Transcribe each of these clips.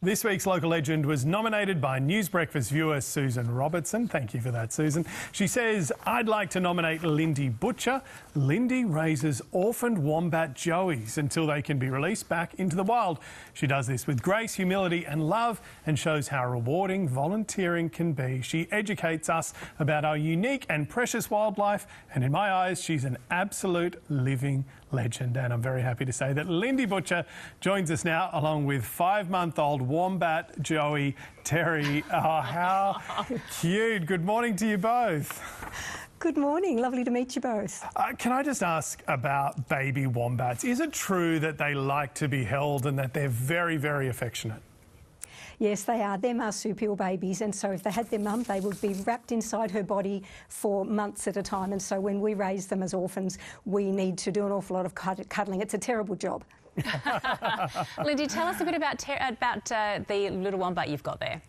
This week's local legend was nominated by News Breakfast viewer Susan Robertson. Thank you for that, Susan. She says, I'd like to nominate Lindy Butcher. Lindy raises orphaned wombat joeys until they can be released back into the wild. She does this with grace, humility and love and shows how rewarding volunteering can be. She educates us about our unique and precious wildlife, and in my eyes, she's an absolute living legend. And I'm very happy to say that Lindy Butcher joins us now along with 5-month-old wombat joey Terry. Oh, how cute. Good morning to you both. Good morning. Lovely to meet you both. Can I just ask about baby wombats? Is it true that they like to be held and that they're very, very affectionate? Yes, they are. They're marsupial babies, and so if they had their mum, they would be wrapped inside her body for months at a time. And so when we raise them as orphans, we need to do an awful lot of cuddling. It's a terrible job. Lindy, tell us a bit about the little wombat you've got there.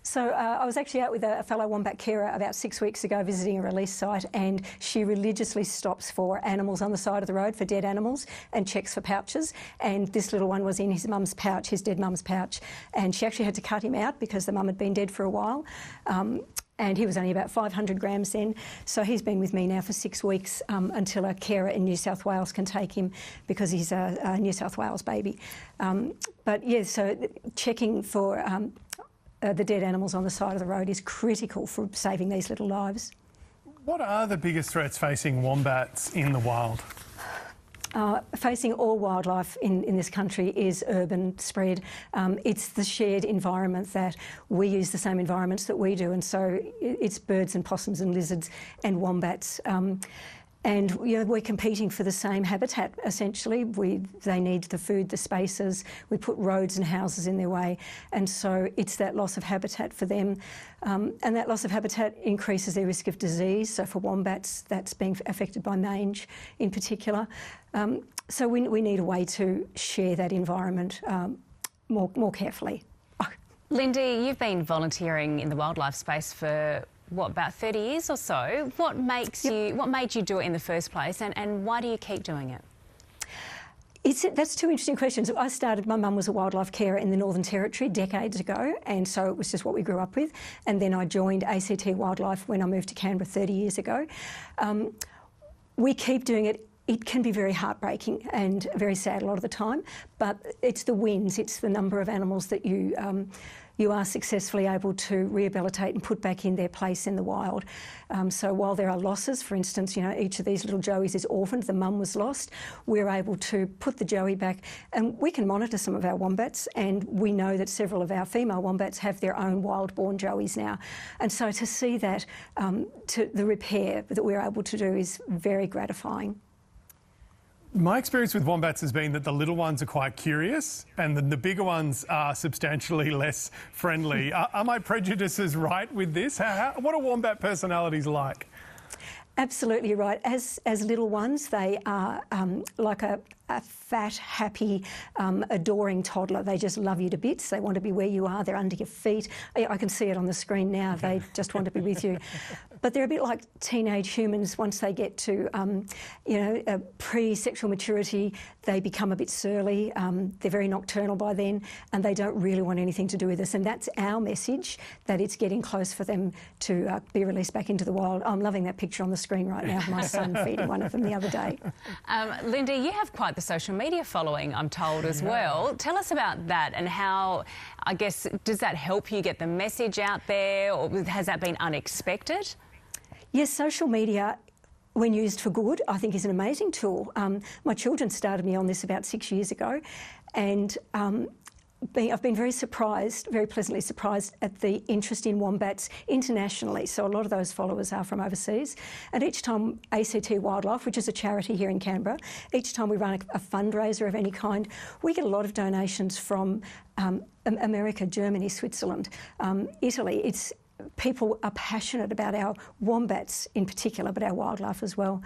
So I was actually out with a fellow wombat carer about 6 weeks ago visiting a release site, and she religiously stops for animals on the side of the road, for dead animals, and checks for pouches. And this little one was in his mum's pouch, his dead mum's pouch, and she actually had to cut him out because the mum had been dead for a while. And he was only about 500 grams then. So he's been with me now for 6 weeks until a carer in New South Wales can take him because he's a New South Wales baby. But yeah, so checking for the dead animals on the side of the road is critical for saving these little lives. What are the biggest threats facing wombats in the wild? Facing all wildlife in this country is urban spread. It's the shared environment that we use the same environments that we do, and so it's birds and possums and lizards and wombats. And you know, we're competing for the same habitat, essentially. They need the food, the spaces. We put roads and houses in their way. And so it's that loss of habitat for them. And that loss of habitat increases their risk of disease. So for wombats, that's being affected by mange in particular. So we need a way to share that environment more carefully. Lindy, you've been volunteering in the wildlife space for what, about 30 years or so? What made you do it in the first place, and why do you keep doing it? That's two interesting questions. My mum was a wildlife carer in the Northern Territory decades ago, and so it was just what we grew up with. And then I joined ACT Wildlife when I moved to Canberra 30 years ago. We keep doing it. It can be very heartbreaking and very sad a lot of the time, but it's the wins, it's the number of animals that you are successfully able to rehabilitate and put back in their place in the wild. So while there are losses, for instance, you know, each of these little joeys is orphaned, the mum was lost, we're able to put the joey back, and we can monitor some of our wombats, and we know that several of our female wombats have their own wild-born joeys now. And so to see that, the repair that we're able to do is very gratifying. My experience with wombats has been that the little ones are quite curious and the bigger ones are substantially less friendly. Are my prejudices right with this? What are wombat personalities like? Absolutely right. As little ones, they are like a fat, happy, adoring toddler. They just love you to bits. They want to be where you are. They're under your feet. I can see it on the screen now. They just want to be with you. But they're a bit like teenage humans. Once they get to, pre-sexual maturity, they become a bit surly. They're very nocturnal by then, and they don't really want anything to do with us. And that's our message, that it's getting close for them to be released back into the wild. I'm loving that picture on the screen right now of my son feeding one of them the other day. Lindy, you have quite the social media following, I'm told, as well. Tell us about that and how, I guess, does that help you get the message out there, or has that been unexpected? Yes, social media, when used for good, I think is an amazing tool. My children started me on this about 6 years ago, and I've been very pleasantly surprised at the interest in wombats internationally. So a lot of those followers are from overseas. And each time ACT Wildlife, which is a charity here in Canberra, each time we run a fundraiser of any kind, we get a lot of donations from America, Germany, Switzerland, Italy. People are passionate about our wombats in particular, but our wildlife as well.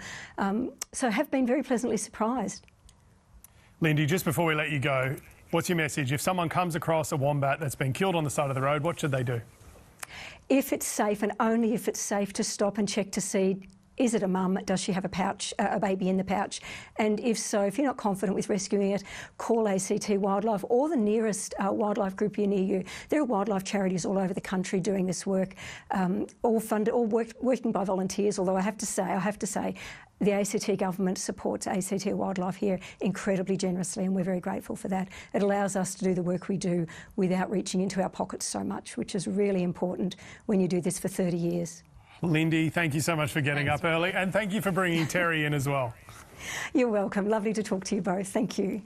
So have been very pleasantly surprised. Lindy, just before we let you go, what's your message? If someone comes across a wombat that's been killed on the side of the road, what should they do? If it's safe, and only if it's safe, to stop and check to see is it a mum? Does she have a pouch, a baby in the pouch? And if so, if you're not confident with rescuing it, call ACT Wildlife or the nearest wildlife group near you. There are wildlife charities all over the country doing this work, all funded, working by volunteers. Although I have to say, the ACT government supports ACT Wildlife here incredibly generously, and we're very grateful for that. It allows us to do the work we do without reaching into our pockets so much, which is really important when you do this for 30 years. Lindy, thank you so much for getting up early, and thank you for bringing Terry in as well. You're welcome. Lovely to talk to you both. Thank you.